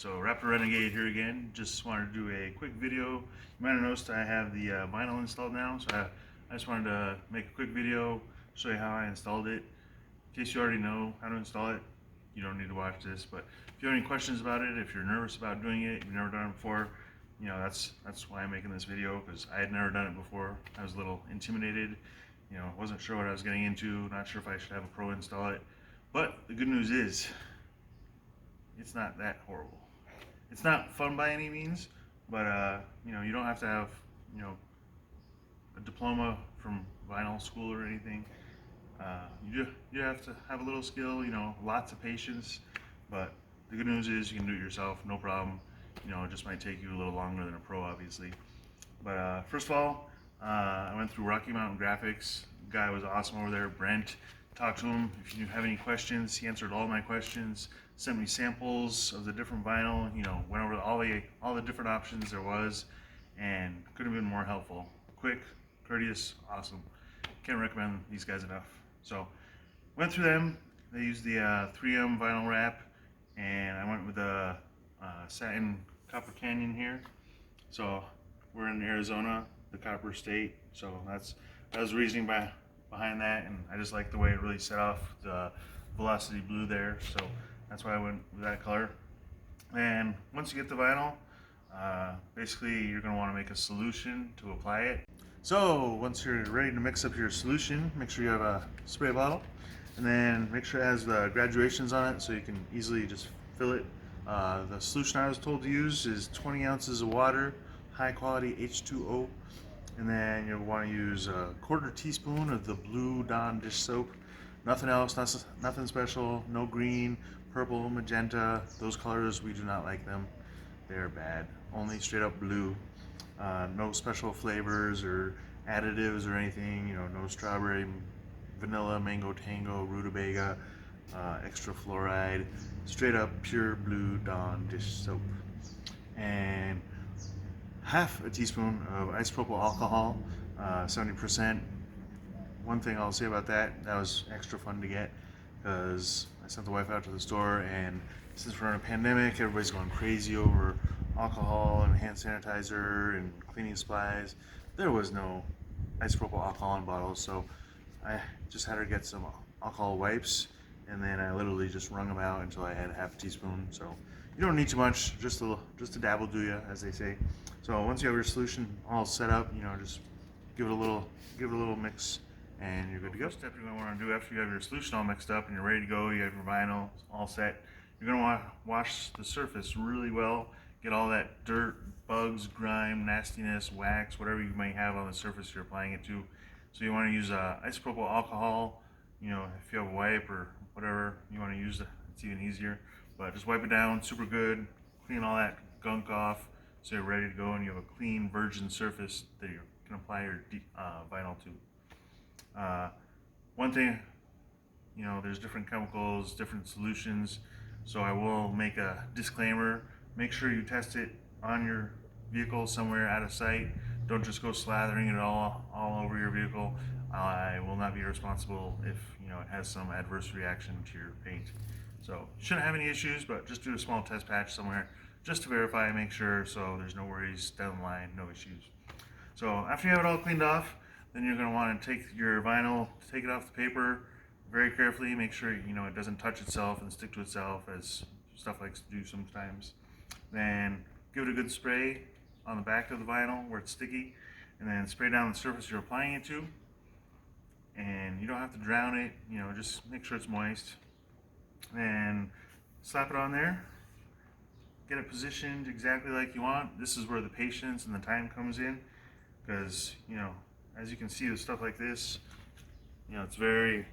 So Raptor Renegade here again. Just wanted to do a quick video. You might have noticed I have the vinyl installed now, so I just wanted to make a quick video, show you how I installed it. In case you already know how to install it, you don't need to watch this. But if you have any questions about it, if you're nervous about doing it, you've never done it before, that's why I'm making this video, because I had never done it before. I was a little intimidated, wasn't sure what I was getting into, not sure if I should have a pro install it. But the good news is, it's not that horrible. It's not fun by any means, but you don't have to have a diploma from vinyl school or anything. You have to have a little skill, lots of patience. But the good news is you can do it yourself, no problem. It just might take you a little longer than a pro, obviously. But first of all, I went through Rocky Mountain Graphics. The guy was awesome over there, Brent. Talked to him. If you have any questions, he answered all my questions. Sent me samples of the different vinyl. Went over all the different options there was, and couldn't have been more helpful. Quick, courteous, awesome. Can't recommend these guys enough. So went through them. They used the 3M vinyl wrap, and I went with the satin Copper Canyon here. So we're in Arizona, the Copper State. So that was the reasoning behind that, and I just like the way it really set off the velocity blue there, so that's why I went with that color. And once you get the vinyl, basically you're going to want to make a solution to apply it. So once you're ready to mix up your solution, make sure you have a spray bottle, and then make sure it has the graduations on it so you can easily just fill it. The solution I was told to use is 20 ounces of water, high quality H2O. And then you'll want to use a 1/4 teaspoon of the Blue Dawn dish soap. Nothing else, nothing special, no green, purple, magenta. Those colors, we do not like them. They're bad. Only straight up blue. No special flavors or additives or anything. No strawberry, vanilla, mango tango, rutabaga, extra fluoride. Straight up pure Blue Dawn dish soap. And half a teaspoon of isopropyl alcohol, 70%. One thing I'll say about that was extra fun to get, because I sent the wife out to the store, and since we're in a pandemic, everybody's going crazy over alcohol and hand sanitizer and cleaning supplies. There was no isopropyl alcohol in bottles, so I just had her get some alcohol wipes, and then I literally just wrung them out until I had half a teaspoon. So you don't need too much, just a dabble do ya, as they say. So once you have your solution all set up, just give it a little mix, and you're good to go. Step you're going to want to do after you have your solution all mixed up and you're ready to go, you have your vinyl all set, you're going to want to wash the surface really well, get all that dirt, bugs, grime, nastiness, wax, whatever you might have on the surface you're applying it to. So you want to use isopropyl alcohol. If you have a wipe or whatever you want to use, it's even easier. But just wipe it down super good, clean all that gunk off, so you're ready to go and you have a clean virgin surface that you can apply your vinyl to. One thing, there's different chemicals, different solutions, so I will make a disclaimer. Make sure you test it on your vehicle somewhere out of sight. Don't just go slathering it all over your vehicle. I will not be responsible if it has some adverse reaction to your paint. So you shouldn't have any issues, but just do a small test patch somewhere just to verify and make sure, so there's no worries down the line, no issues. So after you have it all cleaned off, then you're going to want to take your vinyl, take it off the paper very carefully, make sure it doesn't touch itself and stick to itself, as stuff likes to do sometimes. Then give it a good spray on the back of the vinyl where it's sticky, and then spray down the surface you're applying it to. And you don't have to drown it, just make sure it's moist. And slap it on there, get it positioned exactly like you want. This is where the patience and the time comes in, because as you can see with stuff like this, it's very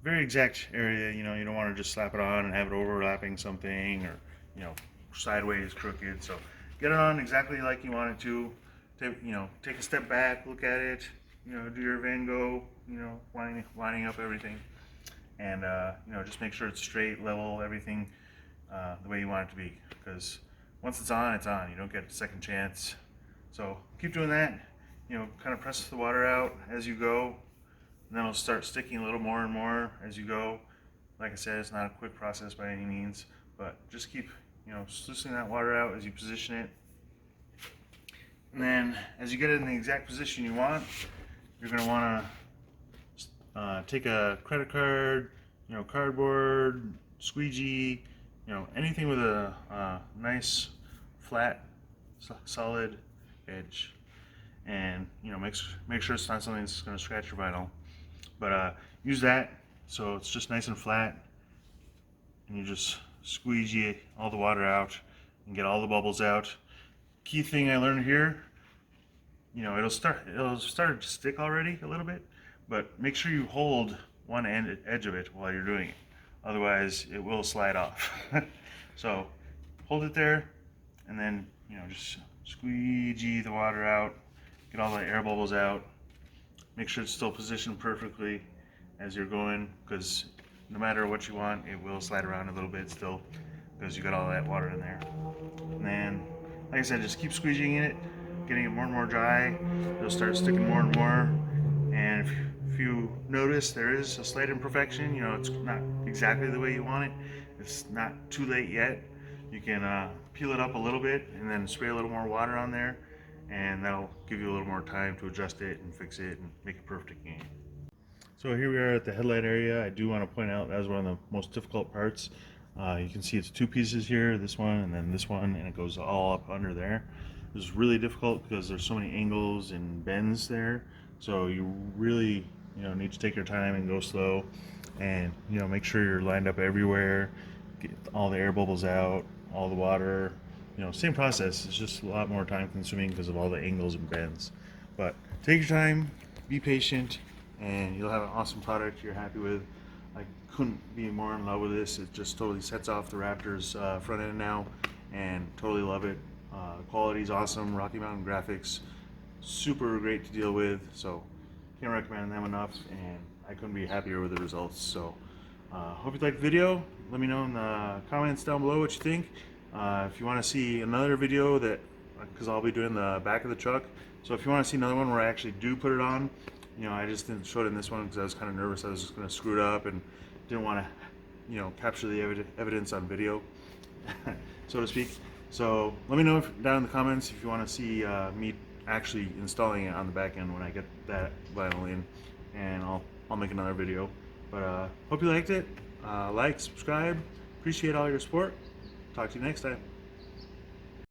exact area. You don't want to just slap it on and have it overlapping something, or sideways, crooked. So get it on exactly like you want it to. Take a step back, look at it, do your Van Gogh, lining up everything. And just make sure it's straight, level, everything the way you want it to be, because once it's on, it's on. You don't get a second chance. So keep doing that. Kind of press the water out as you go, and then it'll start sticking a little more and more as you go. Like I said, it's not a quick process by any means, but just keep sluicing that water out as you position it. And then as you get it in the exact position you want, you're going to want to take a credit card, cardboard, squeegee, anything with a nice, flat, solid edge. And make sure it's not something that's going to scratch your vinyl. But use that so it's just nice and flat, and you just squeegee all the water out and get all the bubbles out. Key thing I learned here, it'll start to stick already a little bit, but make sure you hold one edge of it while you're doing it. Otherwise, it will slide off. So hold it there, and then just squeegee the water out, get all the air bubbles out. Make sure it's still positioned perfectly as you're going, because no matter what you want, it will slide around a little bit still, because you got all that water in there. And then, like I said, just keep squeegeeing it, getting it more and more dry. It'll start sticking more and more. And if you notice there is a slight imperfection, it's not exactly the way you want it, it's not too late yet. You can peel it up a little bit and then spray a little more water on there, and that'll give you a little more time to adjust it and fix it and make it perfect again. So here we are at the headlight area. I do want to point out that was one of the most difficult parts. You can see it's two pieces here, this one and then this one, and it goes all up under there. This is really difficult because there's so many angles and bends there. So you really need to take your time and go slow, and make sure you're lined up everywhere, get all the air bubbles out, all the water. Same process, it's just a lot more time consuming because of all the angles and bends. But take your time, be patient, and you'll have an awesome product you're happy with. I couldn't be more in love with this. It just totally sets off the Raptor's front end now, and totally love it. Quality's awesome, Rocky Mountain graphics, super great to deal with, so can't recommend them enough, and I couldn't be happier with the results. So hope you liked the video. Let me know in the comments down below what you think. If you want to see another video because I'll be doing the back of the truck, so if you want to see another one where I actually do put it on, I just didn't show it in this one because I was kind of nervous I was just going to screw it up and didn't want to capture the evidence on video, so to speak. So let me know down in the comments if you want to see me actually installing it on the back end when I get that vinyl in, and I'll make another video. But hope you liked it. Like, subscribe, appreciate all your support. Talk to you next time.